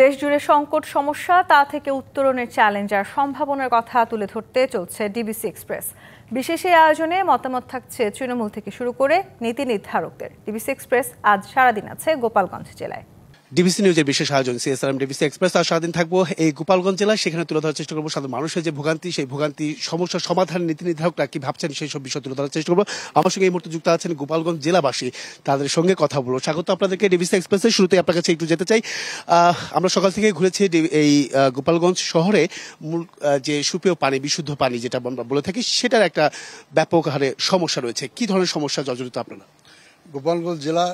দেশজুড়ে সংকট সমস্যা তা থেকে উত্তরণের চ্যালেঞ্জ আর সম্ভাবনার কথা তুলে ধরতে চলছে ডিবিসি এক্সপ্রেস। বিশেষ এই আয়োজনে মতামত থাকছে তৃণমূল থেকে শুরু করে নীতি নির্ধারকদের। ডিবিসি এক্সপ্রেস আজ সারাদিন আছে গোপালগঞ্জ জেলায়। ডিবিসি নিউজের বিশেষ আয়োজন সিএসআরএম ডিবিসি এক্সপ্রেস। আর সারাদিন থাকবো এই গোপালগঞ্জ জেলায়, সেখানে তুলে ধরার চেষ্টা করবো সাধারণ মানুষের যে ভোগান্তি, সেই ভোগান্তি সমস্যার সমাধান নীতি নির্ধারকরা কি ভাবছেন সেই সব বিষয় তুলে ধরার চেষ্টা করবো। আমার সঙ্গে এই মুহূর্তে যুক্ত আছেন গোপালগঞ্জ জেলাবাসী, তাদের সঙ্গে কথা বলবো। স্বাগত আপনাদেরকে ডিবিসি এক্সপ্রেসের শুরুতে আপনার কাছে একটু যেতে চাই। আমরা সকাল থেকে ঘুরেছি এই গোপালগঞ্জ শহরে মূল যে সুপেয় পানি, বিশুদ্ধ পানি যেটা আমরা বলে থাকি, সেটার একটা ব্যাপক হারে সমস্যা রয়েছে। কি ধরনের সমস্যা জর্জরিত আপনারা? গোপালগঞ্জ জেলা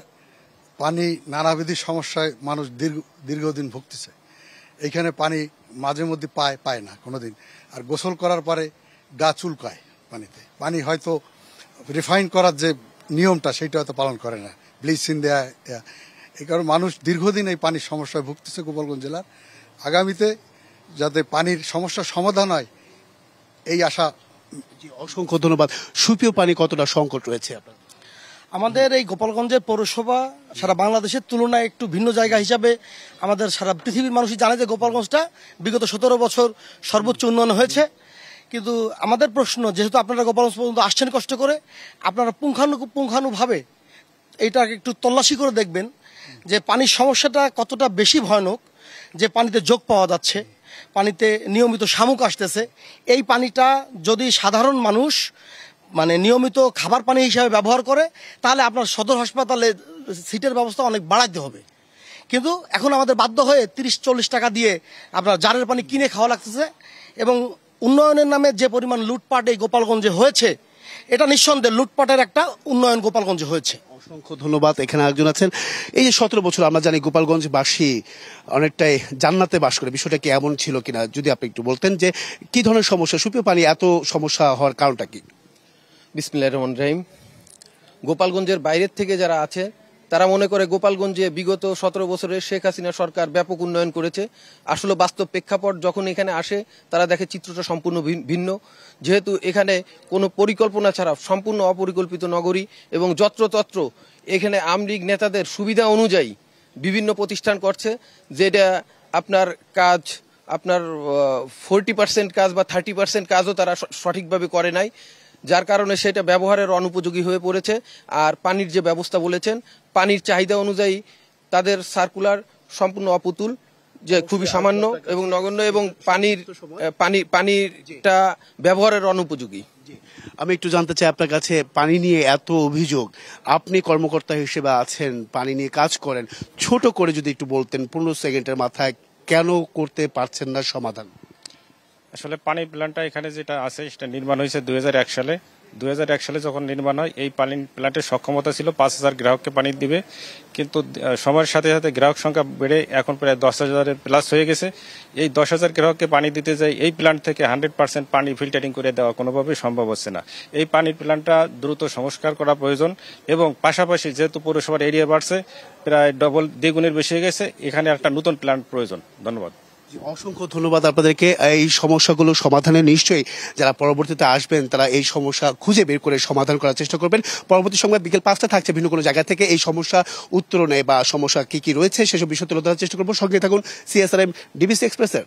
পানি নানাবিধ সমস্যায় মানুষ দীর্ঘদিন ভুগতেছে। এইখানে পানি মাঝে মধ্যে পায় না কোনোদিন, আর গোসল করার পরে গা চুলকায় পানিতে। পানি হয়তো রিফাইন করার যে নিয়মটা সেটা হয়তো পালন করে না, ব্লিচিং দেয়া। এই কারণে মানুষ দীর্ঘদিন এই পানির সমস্যায় ভুগতেছে গোপালগঞ্জ জেলার। আগামীতে যাতে পানির সমস্যার সমাধান হয় এই আশা। অসংখ্য ধন্যবাদ। সুপেয় পানি কতটা সংকট রয়েছে আপনার? আমাদের এই গোপালগঞ্জের পৌরসভা সারা বাংলাদেশের তুলনায় একটু ভিন্ন জায়গা হিসাবে আমাদের সারা পৃথিবীর মানুষই জানে যে গোপালগঞ্জটা বিগত 17 বছর সর্বোচ্চ উন্নয়ন হয়েছে। কিন্তু আমাদের প্রশ্ন, যেহেতু আপনারা গোপালগঞ্জ পর্যন্ত আসছেন কষ্ট করে, আপনারা পুঙ্খানুভাবে এইটাকে একটু তল্লাশি করে দেখবেন যে পানির সমস্যাটা কতটা বেশি ভয়ানক। যে পানিতে যোগ পাওয়া যাচ্ছে, পানিতে নিয়মিত শামুক আসতেছে। এই পানিটা যদি সাধারণ মানুষ নিয়মিত খাবার পানি হিসাবে ব্যবহার করে, তাহলে আপনার সদর হাসপাতালে সিটের ব্যবস্থা অনেক বাড়াইতে হবে। কিন্তু এখন আমাদের বাধ্য হয়ে 30-40 টাকা দিয়ে আপনার জারের পানি কিনে খাওয়া লাগতেছে। এবং উন্নয়নের নামে যে পরিমাণ লুটপাট এই গোপালগঞ্জে হয়েছে, এটা নিঃসন্দেহে লুটপাটের একটা উন্নয়ন গোপালগঞ্জে হয়েছে। অসংখ্য ধন্যবাদ। এখানে একজন আছেন। এই যে 17 বছর আমরা জানি গোপালগঞ্জবাসী অনেকটাই জান্নাতে বাস করে, বিষয়টা কি এমন ছিল কিনা যদি আপনি একটু বলতেন, যে কি ধরনের সমস্যা, সুপেয় পানি এত সমস্যা হওয়ার কারণটা কি? বিসমিল্লাহির রহমানির রহিম। গোপালগঞ্জের বাইরের থেকে যারা আছে তারা মনে করে গোপালগঞ্জে বিগত 17 বছরে শেখ হাসিনা সরকার ব্যাপক উন্নয়ন করেছে। আসলে বাস্তব প্রেক্ষাপট যখন এখানে আসে, তারা দেখে চিত্রটা সম্পূর্ণ ভিন্ন। যেহেতু এখানে কোনো পরিকল্পনা ছাড়া সম্পূর্ণ অপরিকল্পিত নগরী, এবং যত্রতত্র এখানে আওয়ামী লীগ নেতাদের সুবিধা অনুযায়ী বিভিন্ন প্রতিষ্ঠান করছে, যেটা আপনার কাজ আপনার 40% কাজ বা 30% কাজও তারা সঠিকভাবে করে নাই, যার কারণে সেটা ব্যবহারের অনুপযোগী হয়ে পড়েছে। আর পানির যে ব্যবস্থা বলেছেন, পানির চাহিদা অনুযায়ী তাদের সার্কুলার সম্পূর্ণ অপুতুল, যে খুবই সামান্য এবং নগণ্য, এবং পানিটা ব্যবহারের অনুপযোগী। আমি একটু জানতে চাই আপনার কাছে, পানি নিয়ে এত অভিযোগ, আপনি কর্মকর্তা হিসেবে আছেন, পানি নিয়ে কাজ করেন, ছোট করে যদি একটু বলতেন 15 সেকেন্ডের মাথায়, কেন করতে পারছেন না সমাধান? আসলে পানি প্ল্যান্টটা এখানে যেটা আছে সেটা নির্মাণ হয়েছে 2001 সালে। 2001 সালে যখন নির্মাণ হয়, এই পানি প্ল্যান্টের সক্ষমতা ছিল 5000 গ্রাহককে পানি দিবে। কিন্তু সময়ের সাথে সাথে গ্রাহক সংখ্যা বেড়ে এখন প্রায় 10,000-এর প্লাস হয়ে গেছে। এই 10,000 গ্রাহককে পানি দিতে যাই, এই প্ল্যান্ট থেকে 100% পানি ফিল্টারিং করে দেওয়া কোনোভাবেই সম্ভব হচ্ছে না। এই পানির প্ল্যান্টটা দ্রুত সংস্কার করা প্রয়োজন, এবং পাশাপাশি যেহেতু পৌরসভার এরিয়া বাড়ছে, প্রায় দ্বিগুণের বেশি হয়ে গেছে, এখানে একটা নতুন প্ল্যান্ট প্রয়োজন। ধন্যবাদ। অসংখ্য ধন্যবাদ আপনাদেরকে। এই সমস্যাগুলো সমাধানে নিশ্চয়ই যারা পরবর্তীতে আসবেন তারা এই সমস্যা খুঁজে বের করে সমাধান করার চেষ্টা করবেন। পরবর্তী সময় বিকেল 5টা থাকছে ভিন্ন কোনো জায়গা থেকে এই সমস্যা উত্তরণে বা সমস্যা কি কি রয়েছে সেসব বিষয় তুলে ধরার চেষ্টা করবো। সঙ্গে থাকুন সিএসআরএম ডিবিসি এক্সপ্রেসের।